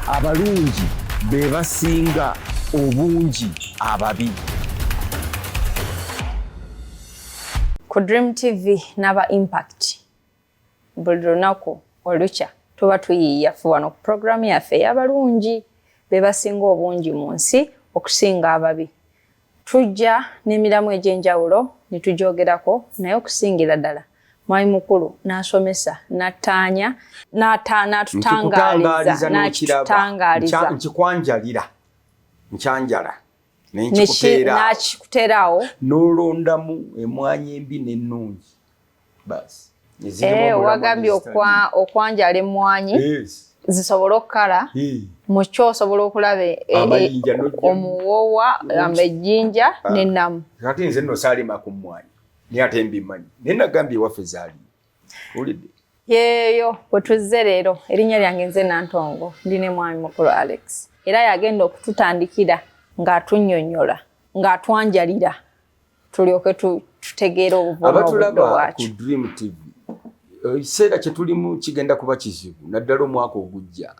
Abalungi bebasinga obungi ababi. Ku Dream TV naba Impact buli lunaku olukya tuba tuyiiya wano ku programu yaffe y'abalungi bebasinga obungi mu nsi okusinga ababi. Tujja n'emiramu egy'enjawulo ne tujoogerako naye okusingira ddala Mwami Mukulu n'asomesa n'attaanya n'atutangaaliza nkikwanjalira nkyanjala n'akikuteerawo n'olondamu emwanyi embi n'ennungi basi wagambye okwanjala emmwanyi zisobole okukala mu kyo osobola okulaba omuwoowa ejjinja n'ennamu. Kati nze nno saalima ku mmwanyi naye ate mbimanyi naye nagambye ewaffe zaaliyo owulidde yeeyo bwe tuzze leero erinnya lyange nze Nantongo ndi ne Mwami Mukulu Alex era yagenda okututandikira ng'atunnyonnyola ng'atwanjalira tulyoke tutegeera obuvumu obudde waakyo. Ku Dream TV ekiseera kye tulimu kigenda kuba kizibu naddala omwaka ogujja.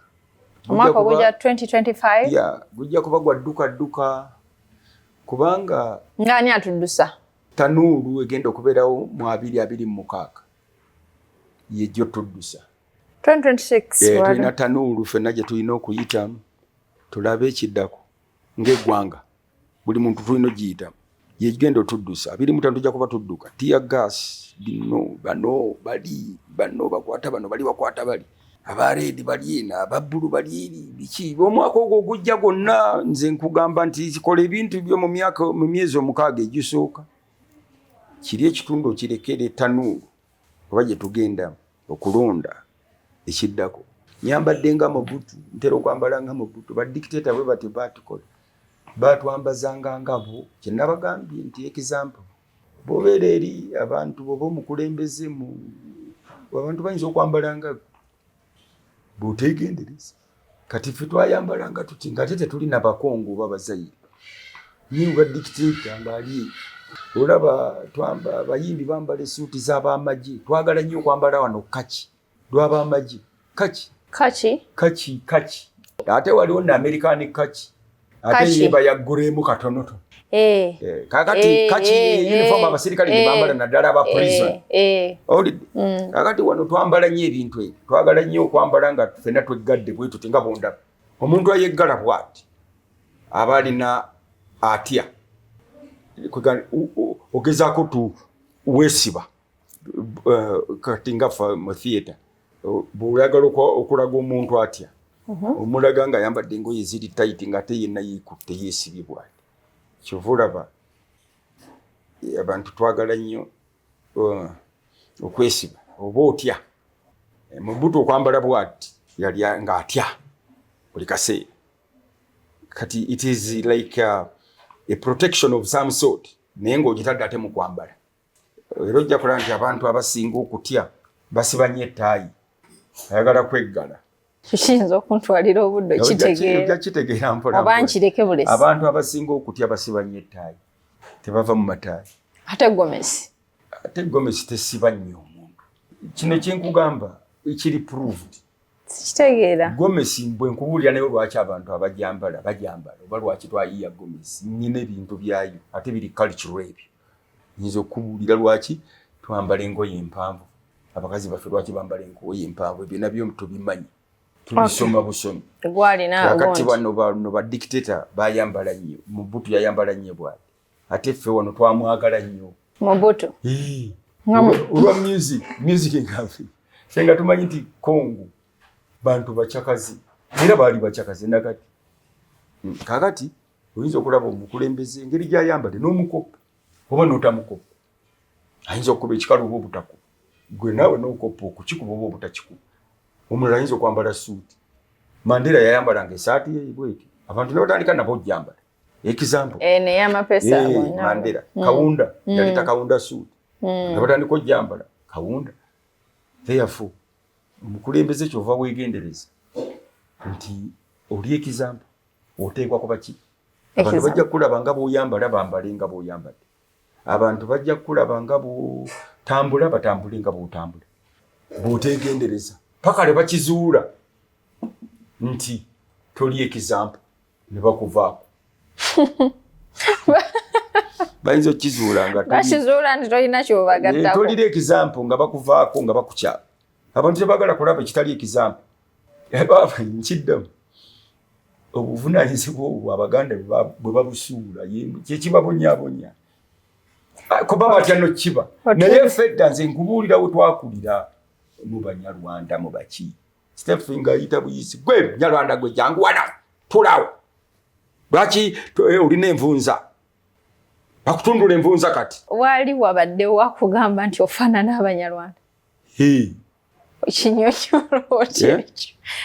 Omwaka ogujja 2025 gujja kuba gwa dduka kubanga ng'ani atuddusa tanuulu egenda okubeerawo mu 2026 yejjo tuddusa 2026 tulina tanuulu ffenna gye tulina okuyitamu tulabe ekiddako ng'eggwanga buli muntu tulina ogiyitamu yegenda otuddusa 25 tujja kuba tudduka tear gas bano bakwata bano bali bakwata bali abareedi bali eno ababbulu bali eri biki omwaka ogwo ogujja gwonna nze nkugamba nti kikola ebintu byo mu myezi 6 egisooka kiri ekitundu okirekere tanuulu oba gye tugenda okulonda ekiddako. Nyambadde nga Mobutu ntera okwambala nga Mobutu badikiteeta bwe bati batikola batwambazanga ngabo kye nabagambye nti example bobeera eri abantu boba omukulembeze mu abantu bayinza okwambala nga bw'oteegendereza kati ffe twayambalanga tuti ng'ate tetulina bakongo oba bazayiri nyinga dikiteeta ng'ali olaba abayimbi bambala essuuti z'abamagye twagala nnyo okwambala wano kaki lw'abamagye kaki ate waliwo ne American kaki ate yeba yaggulemu katonotono kakati kaki uniform abasirikale ne bambala naddala aba prison olidde kakati wano twambala nnyo ebintu ebyo twagala nnyo okwambala nga ffenna tweggadde bwe tuti nga bondaba omuntu ayeggala bw'ati aba alina atya ogezaako weesiba kati nga ffe mu theatre bw'oyagala okulaga omuntu atya omulaga nga ayambadde engoye ziri tayiti ng'ate yenna yeekutte yeesibye bw'ati kyova olaba abantu twagala nnyo okwesiba oba otya Mobutu okwambala bw'ati yali ng'atya buli kaseera kati it is like a protection of some sort naye ng'ogitadde ate mu kwambala era ojja kulaba nti abantu abasinga okutya basiba nnyo ettaayi ayagala kweggala kiyinza okuntwalira obudde kitegeera mpola oba nkireke bulesi abantu abasinga okutya basiba nnyo ettaayi tebava mu mataayi ate gomesi tesiba nnyo omuntu kino kyenkugamba kiri proved kitegeera gomesi bwe nkubuulira naye lwaki abantu bajambala oba lwaki twayiiya gomesi nnyina ebintu byayo ate biri cultural ebyo nyinza okubuulira lwaki twambala engoye empanvu abakazi baffe lwaki bambala engoye empanvu ebyo nabyo tubimanyi tubisoma busomi kakati wano badikiteta bayambala nnyo Mobutu yayambala nnyo bwati ate ffe wano twamwagala nnyo Mobutu olwa music ngaffe senga tumanyi nti Kongo bantu bachakazi era baali bachakazi nakati kakati oyinza okulaba omukulembeze engeri gy'ayambadde n'omukopo oba n'otamukopo ayinza okuba ekikalu oba obutakuba gwe naawe n'okopa okukikuba oba obutakikuba omulala ayinza okwambala suuti Mandela yayambalanga esaati ye bweti abantu ne batandika nabo ojjambala example naye amapesa Mandela Kawunda yaleta Kawunda suuti ne batandika ojjambala Kawunda therefore omukulembeze kyova weegendereza nti oli example oteekwa kuba ki abantu bajja kulaba nga bw'oyambala bambale nga bw'oyambadde abantu bajja kulaba nga bw'otambula batambule nga bw'otambula bw'oteegendereza paka le bakizuula nti toli example ne bakuvaako bayinza okizuula nga bakizuula nti tolina kyobagattako tolina example nga bakuvaako nga bakukyala abantu tebagala kulaba kitali example baba nkiddamu obuvunaanyizibwa obwo Abaganda bwe babusuula kyekibabonyabonya kuba batya nokiba naye fedda nze nkubuulira we twakulira mu Bannarwanda mu baki Stephen ngayita buyisi gwe Nyarwanda gwe jangu wana tulawo lwaki olina envunza bakutundula envunza kati wali wabadde wakugamba nti ofaanana Abanyarwanda kinyonyolo otya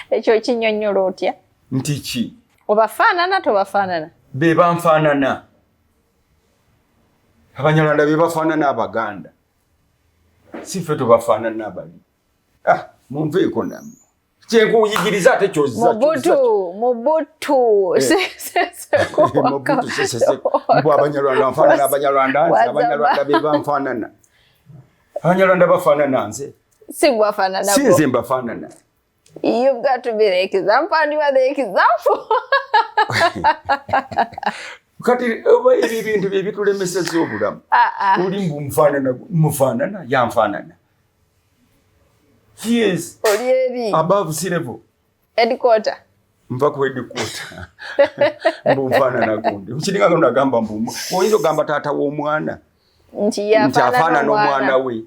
ekyo kinyonyolo otya nti ki obafaanana tobafaanana bebanfanana Abanyarwanda bebafanana Abaganda sife tobafanana Ababi munveeko namwe kyenkuyigiriza ate kyoza Mobutu mbu Abanyarwanda nfanana Abanyarwanda bebanfanana Abanyarwanda bafanana nze sinze mbafanana. You've got to be the example and you are the example. Kati ibi bintu bitulemeseza obulamu. Uli mfanana yamfanana. Yes. Olieri. Above sea level. Headquarter. Mva ku headquarter. Mfanana gundi. Ukiringa ngagamba mbumu. Oyinza gamba taata w'omwana. Nti yafanana n'omwana we.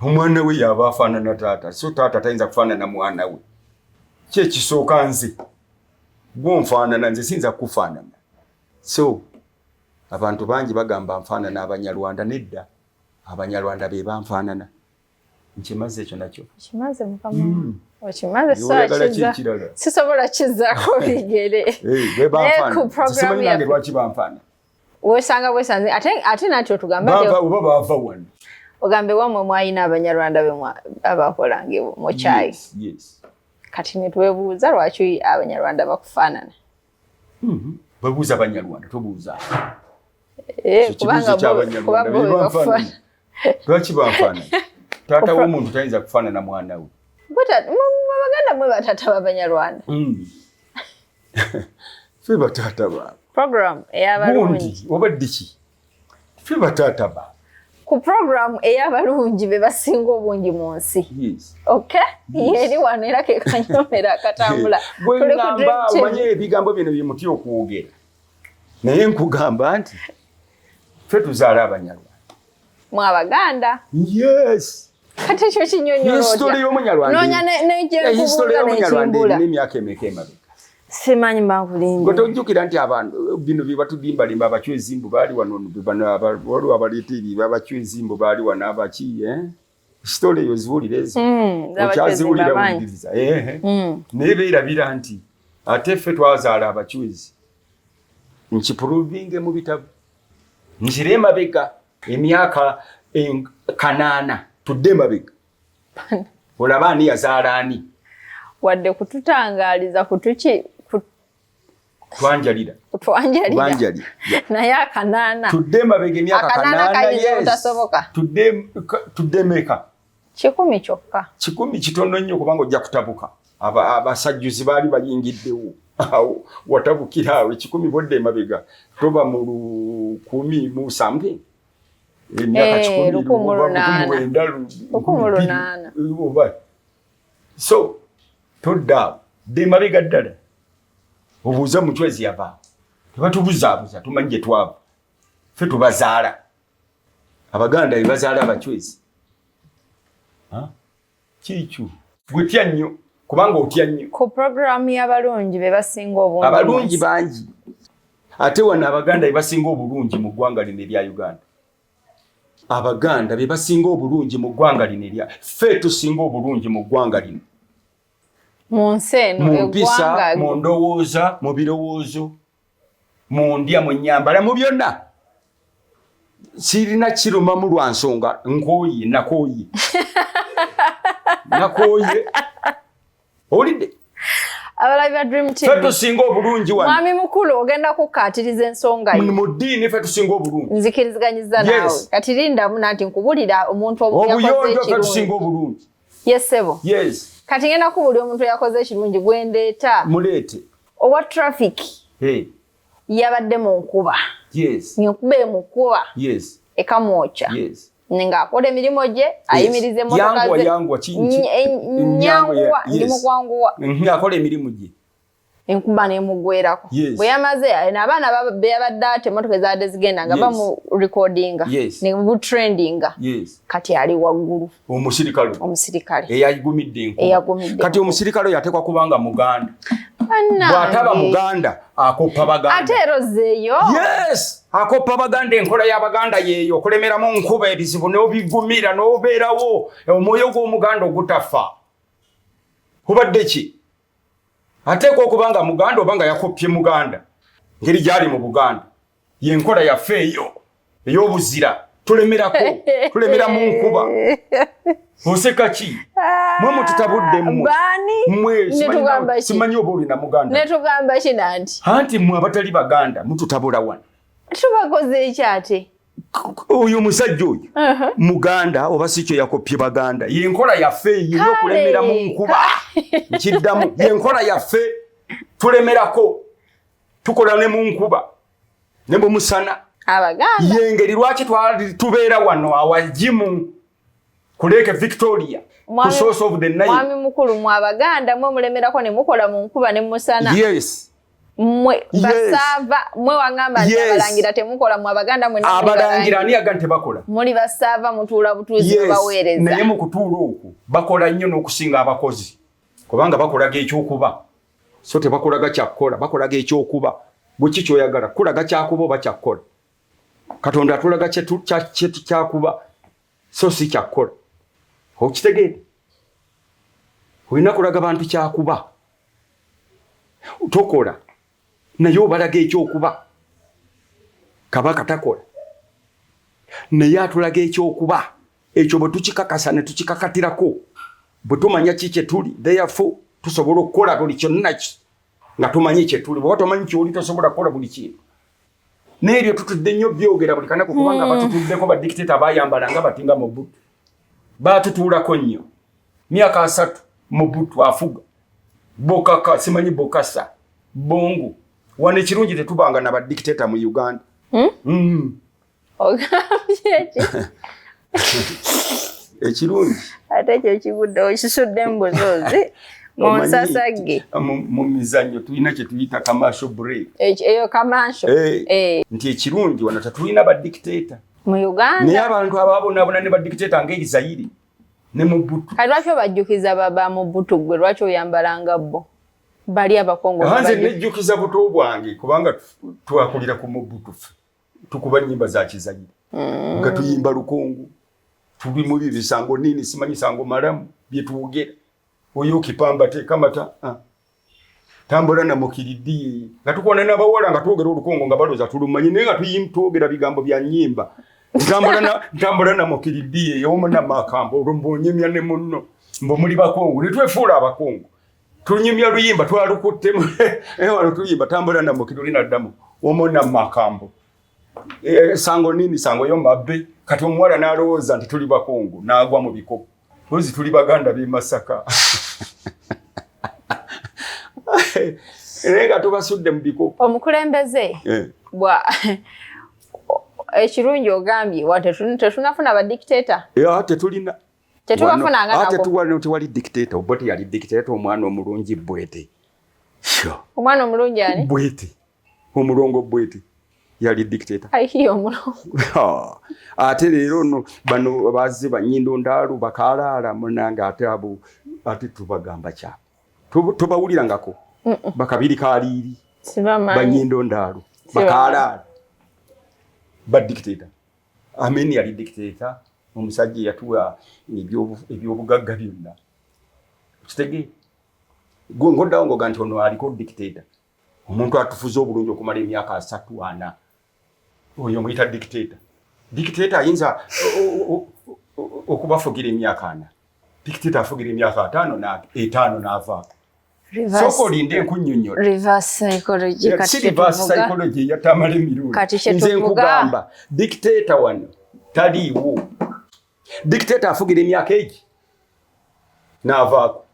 Omwana we yaba afaanana taata. So taata tayinza kufaanana mwana we. Kyekisooka nze. Gw'onfaanana nze sinza kufaanana. So abantu bangi bagamba nfaanana Abanyarwanda nedda. Abanyarwanda be banfaanana. Nkimaze ekyo nakyo. Kimaze mukama. Okimaze sakiza. Sisobola kizaako bigere. Be banfaanana. Simanyi nange lwaki banfaanana. Wesanga wesanze ate natyo tugamba oba bava wano. Ogambe wamwe mwayina Abanyarwanda bemwa abakolange mu chai. Yes. Kati netwebuuza lwaki Abanyarwanda bakufaanana. Babuuza Abanyarwanda tobuuza. Kubanga bakufaanana. Lwaki banfaanana? Taata w'omuntu tayinza kufaanana mwana we. Abaganda mwe batata b'Abanyarwanda. Ffe batata ba. Program ey'Abalungi. Obadde ki? Ffe batata ba. Ku program ey'Abalungi be basinga obungi mu nsi. Yes. Okay? Yeri wano era ke kanyomera katambula. Bwe ngamba omanye ebigambo bino bye muti okwogera. Naye nkugamba nti ffe tuzaala Abanyarwanda. Mu Abaganda. Yes. Kati ekyo kinyonyolo otya. History y'Omunyarwanda. Nonya n'ejje history y'Omunyarwanda n'emyaka emeka emabega. Simanyi mbakulimba. Gotojjukira nti abantu bino bye batudimbalimba abachwezi mbu baali wano waliwo abaleeteri abachwezi mbu baali wano abaki History eyo ziwulira ezo. Okyaziwulira wuliriza. Naye beerabira nti ate ffe twazaala abachwezi. Nkipuruvinge mu bitabo. Nkire emabega emyaka 8 tudde emabega. Olaba ani yazaala ani? Wadde kututangaaliza kutuki Twanjalira. Naye akanaana. Tudde emabega emyaka 8 utasoboka. Tudde meka. 10 kyokka. 10 kitono nnyo kubanga ojja kutabuka. Abasajjuzi baali bayingiddewo. Awo watabukira awo 10 bodde emabega. Toba mu 10 mu something. Emyaka 10 So todda de mabega ddala. Obuuza muchwezi yava. Tebatubuzaabuza tumanyi gye twava. Ffe tubazaala. Abaganda be bazaala abachwezi. Kiicho. Gwetya nnyo kubanga otya nnyo. Ku program y'Abalungi be basinga obungi. Abalungi bangi. Ate wana Abaganda be basinga obulungi mu ggwanga lino erya Uganda. Abaganda be basinga obulungi mu ggwanga lino erya. Ffe tusinga obulungi mu ggwanga lino. Mu nseno eggwanga. Mu ndowooza, mu birowoozo, mu ndya, mu enyambala, mu byonna. Sirina kiruma mu lwa nsonga nkooye nakooye. Nakooye. Olidde. Abalabi ba Dream TV. Ffe tusinga obulungi wano. Mwami Mukulu ogenda kukaatiriza ensonga yo. Mu ddiini ffe tusinga obulungi. Nzikiriziganyiza nawe. Kati lindamu nanti nkubulira omuntu yakoze ekirungi. Obuyonjo ffe tusinga obulungi. Yes sebo. Yes. Kati ngenda kubulira omuntu yakoze ekirungi gwendeeta. Muleete. owa traffic yabadde mu nkuba enkuba emukuba ekamwoca nga akola emirimu gye ayimiriza emmotoka ze nyanguwa ndi mu kwanguwa akola emirimu gye enkuba n'emugwerako bwe yamaze abaana beyabadde ate emmotoka ezadde zigenda nga bamu recordinga ne butrendinga kati ali waggulu omusirikale eyagumidde enkuba kati omusirikale oyo atekwa kubanga Muganda bw'ataba Muganda akoppa Baganda ate erozeeyo akoppa Baganda enkola y'Abaganda yeeyo okulemeramu nkuba ebizibu n'obigumira n'obeerawo omwoyo gw'Omuganda ogutafa obadde ki ateekwa okubanga Muganda obanga yakoppye Muganda ngeri gyali mu Buganda yenkola yaffe eyo ey'obuzira tulemerako tulemera mu nkuba oseka ki mwe mututabudde mmwe simanyi oba olina Muganda netugamba kina nti anti mmwe abatali Baganda mututabula wano tubakoze ekyate oyo musajja oyo Muganda oba sikyo yakoppye Baganda yenkola yaffe eyo okulemera mu nkuba nkiddamu yenkola yaffe tulemerako tukola ne mu nkuba ne mu musana Abaganda yengeri lwaki tubeera wano awajimu kuleke Victoria ku source of the Nile mwami mukulu mu Abaganda mwe mulemerako ne mukola mu nkuba ne musana mwe basava mwe wangamba nti abalangira temukola mu Abaganda mwe abalangira ani agante bakola muli basava mutuula butuuzi baweereza naye mu kutuula okwo bakola nnyo n'okusinga abakozi kubanga bakolaga ekyokuba so tebakolaga kyakkola bakolaga ekyokuba bweki kyoyagala kulaga kyakuba oba kyakkola Katonda atulaga kyakuba so si kyakkola okitegeera olina kulaga bantu kyakuba tokola naye obalaga ekyokuba Kabaka takola naye atulaga ekyokuba ekyo bwe tukikakasa ne tukikakatirako bwe tumanya kiki tuli therefore tusobola okukola buli kyonna nga tumanyi kye tuli bwe tumanyi kyoli tosobola kukola buli kintu n'ebyo tutudde nnyo byogera buli kanako kubanga batutuddeko badikiteta bayambala nga batinga mu Mobutu batutuulako nnyo myaka 3 Mobutu afuga Bokaka simanyi Bokasa Bongo wano ekirungi tetubanga na badikiteta mu Uganda ekirungi ate ekyo kibudde okisudde mbuzozi Monsasage mu mizannyo tulina kye tuyita commercial break eyo commercial nti ekirungi wano tetulina badikiteta mu Uganda naye abantu ababonaabona ne badikiteta ng'Erizayiri ne Mobutu kati lwaki obajjukiza baba Mobutu gwe lwaki oyambalanga bo bali abakongo hanze nejjukiza buto bwange kubanga twakulira ku Mobutu tukuba nnyimba za Kizayiri nga tuyimba lukongo tuli mu bisango nini simanyi sango malamu byetuwogera oyo kipamba te kamata tambula na mukiridi nga tukona n'abawala nga twogera olukongo nga baloza tulumanyi naye nga tuyimtwogera bigambo bya nnyimba ntambula na mukiridi eyomu na makambo olumbonyemya ne munno mbo muli bakongo netwefuula abakongo tunyimya luyimba twalukuttemu wano tuyimba tambula na mukiridi naddamu omu na makambo sango nini sango yo mabbe kati omuwala n'alowooza nti tuli bakongo n'agwa mu bikopo ozi tuli Baganda b'e Masaka Erega tubasudde mu bikopo omukulembeze bwa ekirungi ogambye wate tetunafuna badikiteta tetulina tetubafunanga nako tewali dikiteta obote yali dikiteta omwana omulungi Bwete omwana omulungi ani Bwete omulongo Bwete yali dikiteta ayiyo omulongo ate leero no bano bazi banyindo ndalu bakalaala munanga ate tubagamba kya tubawulirangako bakabiri kaliri banyindo ndalu bakalaala badikiteta ameni yali dikiteta omusajja yatuwa ebyobugagga byonna kitege ngoddawo ngoga nti ono aliko dikiteta omuntu atufuza obulungi okumala emyaka 3-4 oyo muyita dikiteta dikiteta ayinza okubafugira emyaka 4 dikiteta afugira emyaka 5 n'avaako soko linde enkunnyonnyola reverse psychology psychology yatamala emirundi nze nkugamba dikiteta wano taliiwo dikiteta afugira emyaka egi n'avaako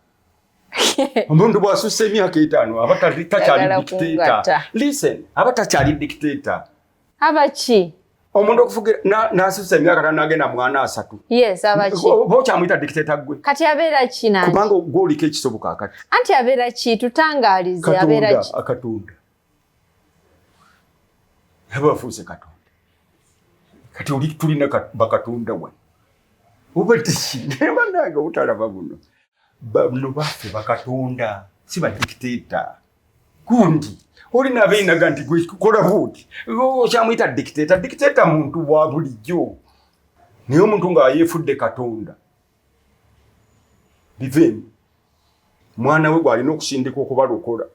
Omuntu bw'asusse emyaka 5 abata takyali dictator. Listen, abata kyali dictator. Abaki? Omuntu okufugira n'asusse emyaka 5 agenda mwana 3. Yes, abaki. Bo kyamuyita dictator gwe. Kati abeera ki nani? Kubanga gw'oliko ekisoboka akati. Anti abeera ki? Tutangaalize abeera ki? Katonda. Abafuuse Katonda. Kati oli tulina bakatonda wano. Obatishi nebananga utalaba buno. Bano baffe bakatonda si ba dictator. Kundi oli nabeina ganti gwe kola buti. Kyamuyita dictator. Dictator muntu wa bulijjo. Naye omuntu nga yefudde Katonda. Biveni. Mwana we gwalina okusindika okubalokola.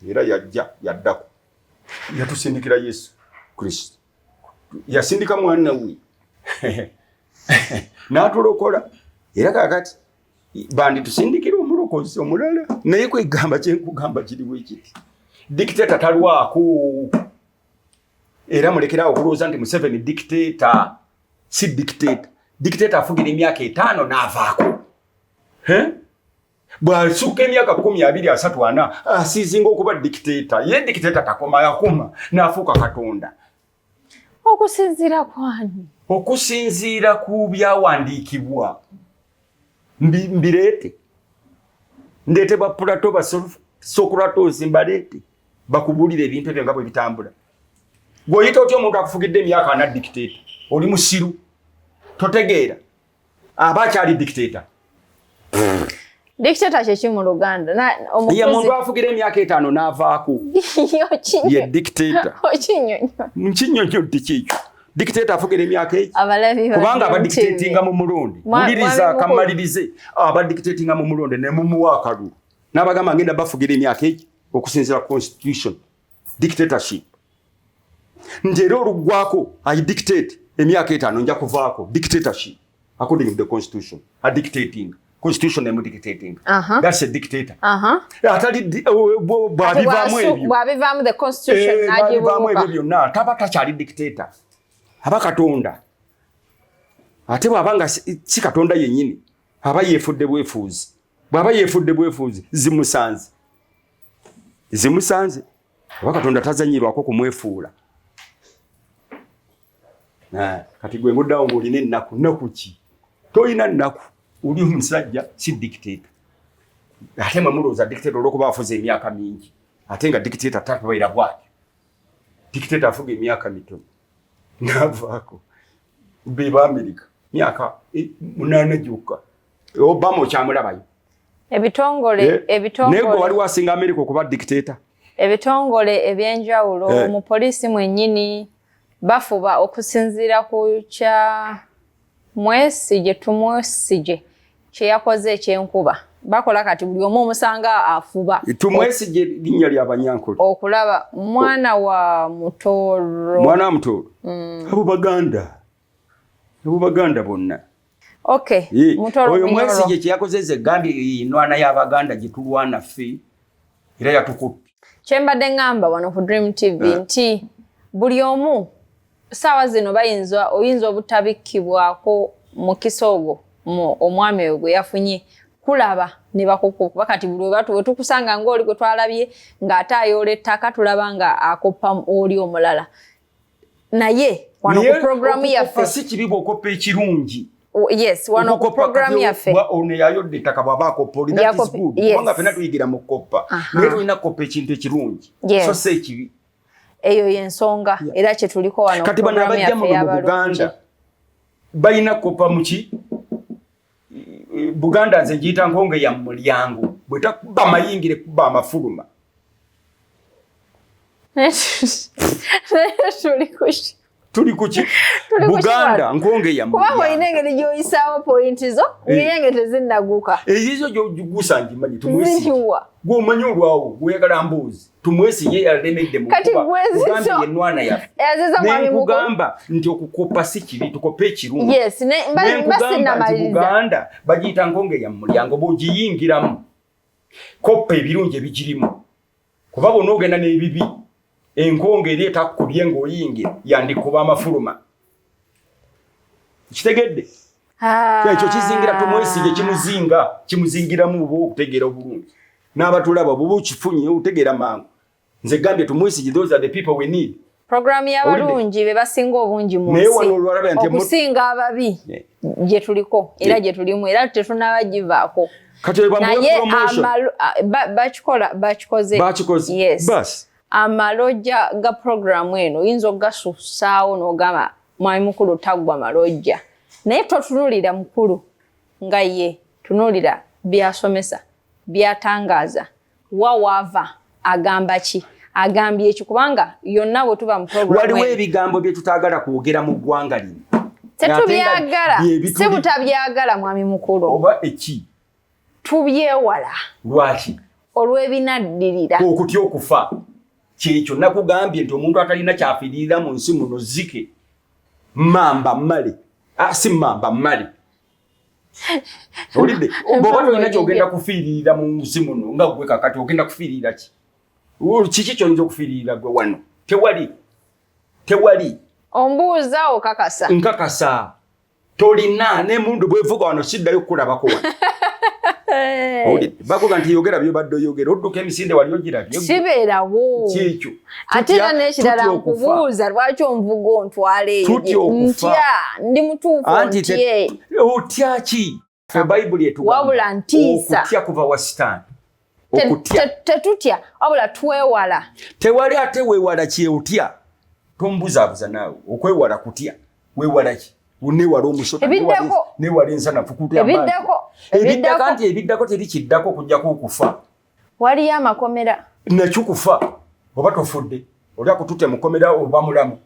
Era yaddako. Yatusindikira Yesu Kristo. Yasindika mwana we. N'atulokola. Era kakati bandi tusindikira omulokozi omulala. Naye kwegamba kyenkugamba kiriwo ekiti. Dictator talwako. Era mulekerawo okulowooza nti Museveni dictator. Si dictator. Dictator afugira emyaka 5 n'avaako. Bw'asukka emyaka 12-24 asiizinga okuba dictator. Ye dictator takoma yakoma n'afuuka Katonda. Okusinziira kwani? Okusinziira ku byawandiikibwa. Mbireete. Ndeete ba Plato ba Socrates mbalete. Bakubulira ebintu ebyo nga bwe bitambula. Gwoyita otyo omuntu akufugidde emyaka 4 dictator. Oli musiru. Totegeera. Abakyali dictator. Dictator kye ki mu Luganda? Ye muntu afugira emyaka 5 n'avaako. Ye dictator. Nkinyonyo tekikyo. Dictator afugira emyaka 8. Kubanga abadictatinga mu mulundi. Uliriza kamalirize. Abadictatinga mu mulundi ne mumuwa akalulu. N'abagamba ngenda bafugira emyaka 8 okusinziira constitution. Dictatorship. Njero olugwako I dictate emyaka 5 nja kuvaako. Dictatorship. According to the constitution. A dictating. Constitution emu dictating. That's a dictator. Atali bwabivaamu ebyo. Bwabivaamu the constitution n'agibuuka. Bwabivaamu ebyo byonna taba takyali dictator. Aba Katonda. Ate bw'abanga si Katonda yennyini. Aba yeefudde bwefuuzi. Bw'aba yeefudde bwefuuzi zimusanze. Zimusanze. Aba Katonda tazanyirwako kumwefuula. Kati gwe nguddawo ng'olina ennaku ki? Toyina nnaku. Uli omusajja si dictator. Ate mwe mulowooza dictator olw'okuba afuze emyaka mingi. Ate nga dictator tabeera bwatyo. Dictator afuga emyaka mitono. N'avaako. Be ba America. Myaka 8 gyokka. Obama okyamulabayo. Ebitongole. Naye gwe waliwo asinga America okuba dictator. Ebitongole ebyenjawulo mu poliisi mwennyini bafuba okusinziira ku kya mwesije tumwesije kye yakoze ekyenkuba. Bakola kati buli omu omusanga afuba. Tumwesije linnya lya Banyankole. Okulaba mwana wa Mutooro. Mwana wa Mutooro. Abo Baganda. Abo Baganda bonna. Okay. Mutooro oyo mwesije kye yakoze ze gambi inwana y'Abaganda gye tulwana ffe. Era yatukutte. Kyembadde ngamba wano ku Dream TV nti buli omu sawa zino oyinza obutabikibwako mu kisoogo omwami oyo gwe yafunye kulaba ne bakukuba kati buli bwe tukusanga ng'oli gwe twalabye ng'ate ayoola ettaka tulaba nga akoppa oli omulala. Naye wano ku programu yaffe si kibi bw'okoppa ekirungi. Yes, wano ku programu yaffe. Ono yayodde ettaka bw'aba akoppa oli that is good. Kubanga ffenna tuyigira mu kukoppa. Naye tulina kukoppa ekintu ekirungi. So si ekibi. Eyo yensonga era kye tuliko wano kati bana bajja mu Buganda balina kopa muki Buganda nze giyita nkonge ya mulyango bwe takuba mayingire kuba amafuluma tuli kuki Buganda nkonge ya mulyango kuba inengeri gyoyisaawo point zo ngenge tezinnaguka ezizo gyogusa njimanyi tumwesi gwomanyi olwawo gweyagala mbuzi tumwesi ye yalemedde mu kuba Buganda ye nwana yaffe nekugamba nti okukopa si kibi tukope ekirungi mbasi namaliza Buganda bagiyita nkonge ya mulyango bw'ogiyingiramu kopa ebirungi ebigirimu kuba bonna ogenda n'ebibi enkonge eri etakubye ng'oyingira yandikuba amafuluma kitegedde ekyo kizingira tumwesige kimuzingiramu oba okutegeera obulungi n'abatulaba bubu kifunye utegera mangu nze gambye tumwisi those are the people we need. Program y'abalungi bebasinga obungi mu nsi okusinga ababi gye tuliko era gye tulimu era tetunabagivaako naye bakikoze yes. Bas amalojja ga program eno yinza okugasusaawo n'ogamba mwami mukulu taggwa malojja naye totunulira mukulu nga ye tunulira byasomesa byatangaaza wawaava agamba ki agambye eki kubanga yonna bwe tuba mu program waliwo ebigambo bye tutaagala kwogera mu ggwanga lino tetubyagala si butabyagala mwami mukulu oba eki tubyewala lwaki olw'ebinaddirira okutya okufa kyekyo nakugambye nti omuntu atalina kyafiirira mu nsi muno zike mamba mmale si mamba mmale olidde bw'oba tolina kyogenda kufiirira mu nsi muno nga gwe kakati ogenda kufiirira ki kiki ky'oyinza okufiirira gwe wano tewali ombuuza okakasa nkakasa tolina n'emundu bwevuga wano siddayo kukulabako wano bakuga nti yogera byobadde oyogera odduka emisinde wali ogirabye sibeerawo kyekyo ate era n'ekirala nkubuuza lwaki omuvuga ontwale ntya ndi mutuufu ontye otya ki fe bayibuli etugamba wabula ntiisa okutya kuva wa sitaani tetutya wabula twewala tewali ate weewala kyewutya tombuzaabuza naawe okwewala kutya weewala ki newala omusota newala ensanafu ebiddako nti ebiddako teri kiddako okujjako okufa waliyo amakomera nakyo kufa oba tofudde olya kututte mukomera oba mulamu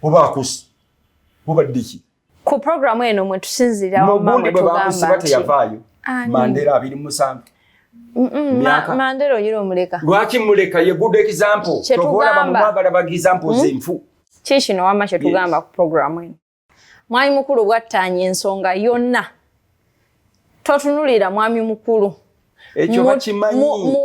oba akusi obadde ki ku programu eno mwe tusinzira mugundi bwe bamusiba teyavaayo Mandela 27 Mandela oyira omuleka lwaki muleka ye good example tobola bamwagala ba example zenfu kishino wama kye tugamba ku programu eno mwami mukulu bwattanya ensonga yonna totunulira mwami mukulu ekyo bakimanyi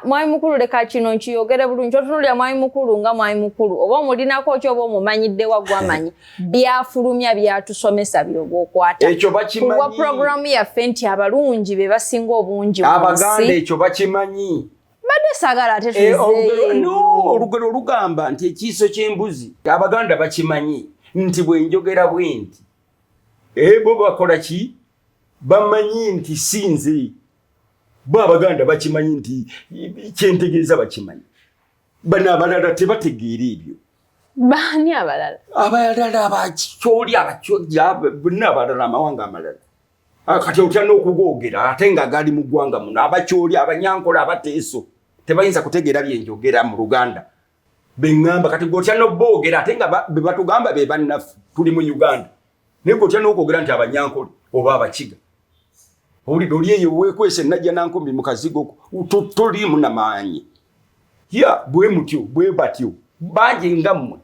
mwami mukulu leka kino nkiyogere bulungi totunulira mwami mukulu nga mwami mukulu oba omulinako ki oba omumanyidde waggwamanyi byafulumya byatusomesa byoba okwata ekyo bakimanyi kuba programu yaffe nti abalungi be basinga obungi Abaganda ekyo bakimanyi badde sagala ate tuzeeyo olugero olugamba nti ekiiso ky'embuzi Abaganda bakimanyi nti bwenjogera bwenti bo bakola ki bamanyi nti sinze bo Abaganda bakimanyi nti kyentegeeza bakimanyi bano abalala tebategeera ebyo baani abalala abakyoli abachwezi bonna abalala amawanga amalala kati otya n'okugogera ate nga gali mu ggwanga muno abakyoli abanyankola abateeso tebayinza kutegeera byenjogera mu Luganda bengamba kati gotya n'oboogera ate nga be batugamba be bannaffe tuli mu Uganda naye gotya n'okwogera nti abanyankole oba abakiga owulidde oli eyo weekwese najja nankombi mu kazigo toliimu namaanyi bwe mutyo bwe batyo bangi nga mmwe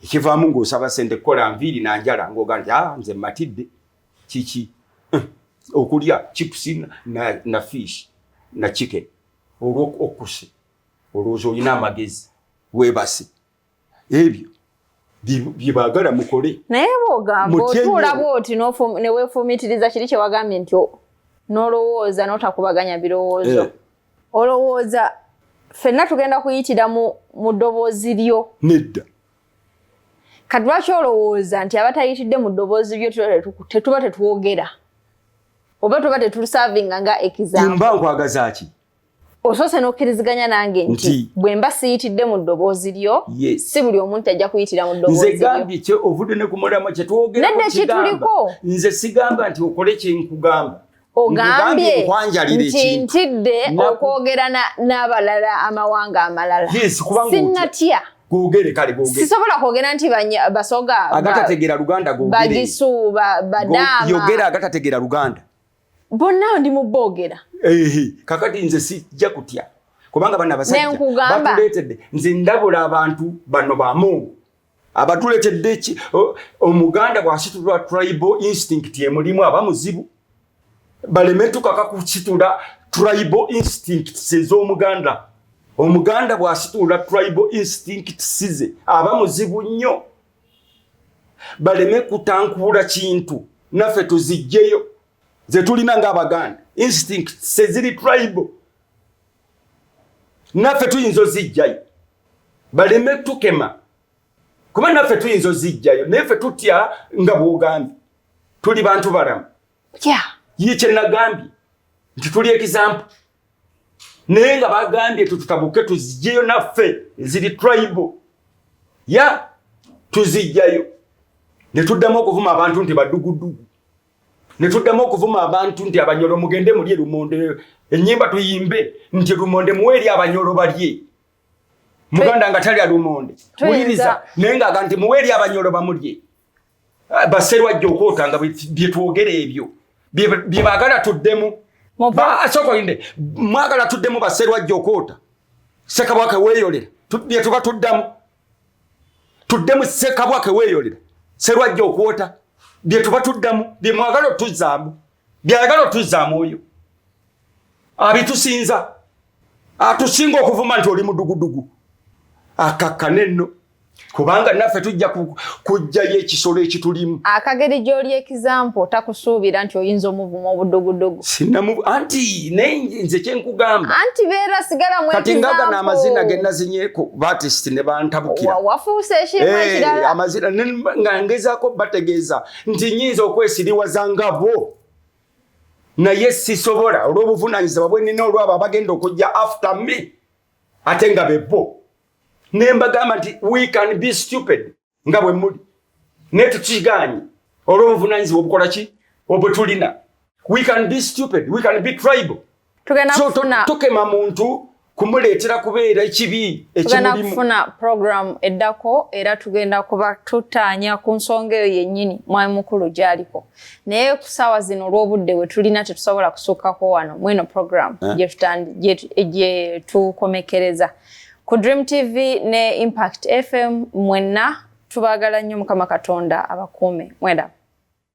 ekivaamu ng'osaba sente kukola nviiri nanjala ng'oga nti nze matidde kiki okulya chipusi na fish na chicken okuse olowooza olina amagezi weebase ebyo byebagala mukole naye bwogamba otuula bwoti neweefumitiriza kiri kyewagambye nti n'olowooza n'otakubaganya birowoozo olowooza ffenna tugenda kuyitira mu ddoboozi lyo nedda kati lwaki olowooza nti abatayitidde mu ddoboozi lyo tetuba tetwogera oba tuba tetusavinga nga example mba nkwagaza ki osoose n'okkiriziganya nange nti bwe mba siyitidde mu ddoboozi lyo si buli omuntu ajja kuyitira mu ddoboozi lyo nze gambye kye ovudde ne ku mulamwa kye twogera nedde kituliko nze sigamba nti okole kye nkugamba ogambye nti ntidde okwogera n'abalala amawanga amalala sinnatya gogere kale gogere sisobola kwogera nti basoga agatategera Luganda gogere bagisu badama yogera agatategera Luganda bonna ndi mu boogera kakati nze sijja kutya kubanga bana basajja batuleetedde nze ndabula abantu bano bamungu abatuleetedde omuganda bw'asitulwa tribal instinct emulimu abamuzibu baleme tukaka kusitula tribal instinct ez'omuganda omuganda bw'asitula tribal instinct size abamuzibu nnyo baleme kutankula kintu naffe tuzijjeyo ze tulina ng'Abaganda instinct seziri tribal naffe tuyinza ozijjayo baleme tukema kuba naffe tuyinza ozijjayo naffe tutya nga bwogambye tuli bantu balamu kye nagambye nti tuli example naye nga bagambye tututabuke tuzijjeyo naffe ziri tribal tuzijjayo ne tuddamu okuvuma abantu nti badugudugu ne tuddamu okuvuma abantu nti abanyolo mugende mulye lumonde ennyimba tuyimbe nti lumonde muweeri abanyolo balye muganda nga talya lumonde wuliriza naye nga nti muweeri abanyolo bamulye baserwajja okwoota nga bye twogera ebyo bye baagala tuddemu sokoinde mwagala tuddemu baserwajja okwoota Ssekabwaka weeyolera bye tuba tuddamu tuddemu Ssekabwaka weeyolera serwajja okwoota bye tuba tuddamu bye mwagala otuzzaamu byagala otuzzaamu oyo abitusinza atusinga okuvuma nti oli mudugudugu akakkane nno kubanga naffe tujja kujjayo ekisolo ekitulimu akageri gy'oli example takusuubira nti oyinza omuvuma obudugudugu anti naye nze kyenkugamba anti beera sigala mu kati ngaga n'amazina ge nazinyeeko baartist ne bantabukira wafuuse ekimu ekirala amazina nga ngezaako bategeeza nti nyinza okwesiriwaza nga bo naye sisobola olw'obuvunaanyizibwa bwe nina olwabo abagenda okujja after me ate nga bebo nembagamba nti we can be stupid nga bwe muli naye tukiganye olw'obuvunaanyizibwa obukola ki obwe tulina we can be stupid we can be tribal tukema muntu kumuleetera kubeera ekibi tugenda kufuna program eddako era tugenda kuba tutaanya ku nsonga eyo yennyini mwami mukulu gy'aliko naye ku ssaawa zino olw'obudde we tulina tetusobola kusukkako wano mweno program gye tukomekereza ku Dream TV ne Impact FM mwenna tubaagala nnyo Mukama Katonda abakuume mwenda